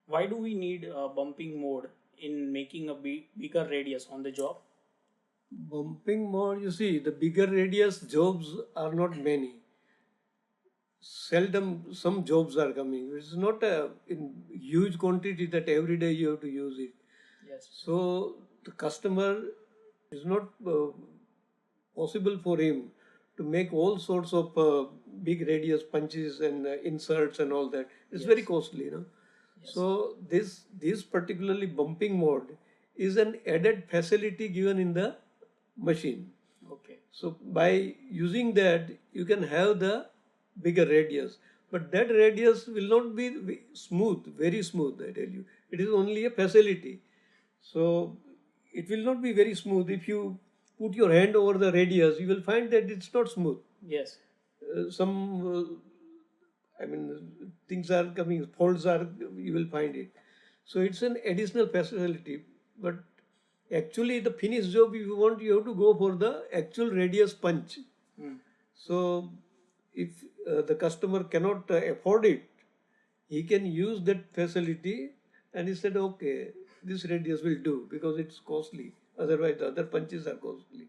Why do we need a bumping mode in making a bigger radius on the job? Bumping mode, you see, the bigger radius jobs are not many. Seldom some jobs are coming. It's not in huge quantity that every day you have to use it. Yes. So the customer is not possible for him to make all sorts of big radius punches and inserts and all that. It's very Yes. costly, you know. Yes. So this particularly bumping mode is an added facility given in the machine. Okay. So by using that, you can have the bigger radius. But that radius will not be smooth, very smooth, I tell you. It is only a facility. So it will not be very smooth. If you put your hand over the radius, you will find that it's not smooth. Yes. Things are coming, faults are, you will find it. So it's an additional facility. But actually, the finished job, if you want, you have to go for the actual radius punch. So if the customer cannot afford it, he can use that facility, and he said, okay, this radius will do because it's costly. Otherwise, the other punches are costly.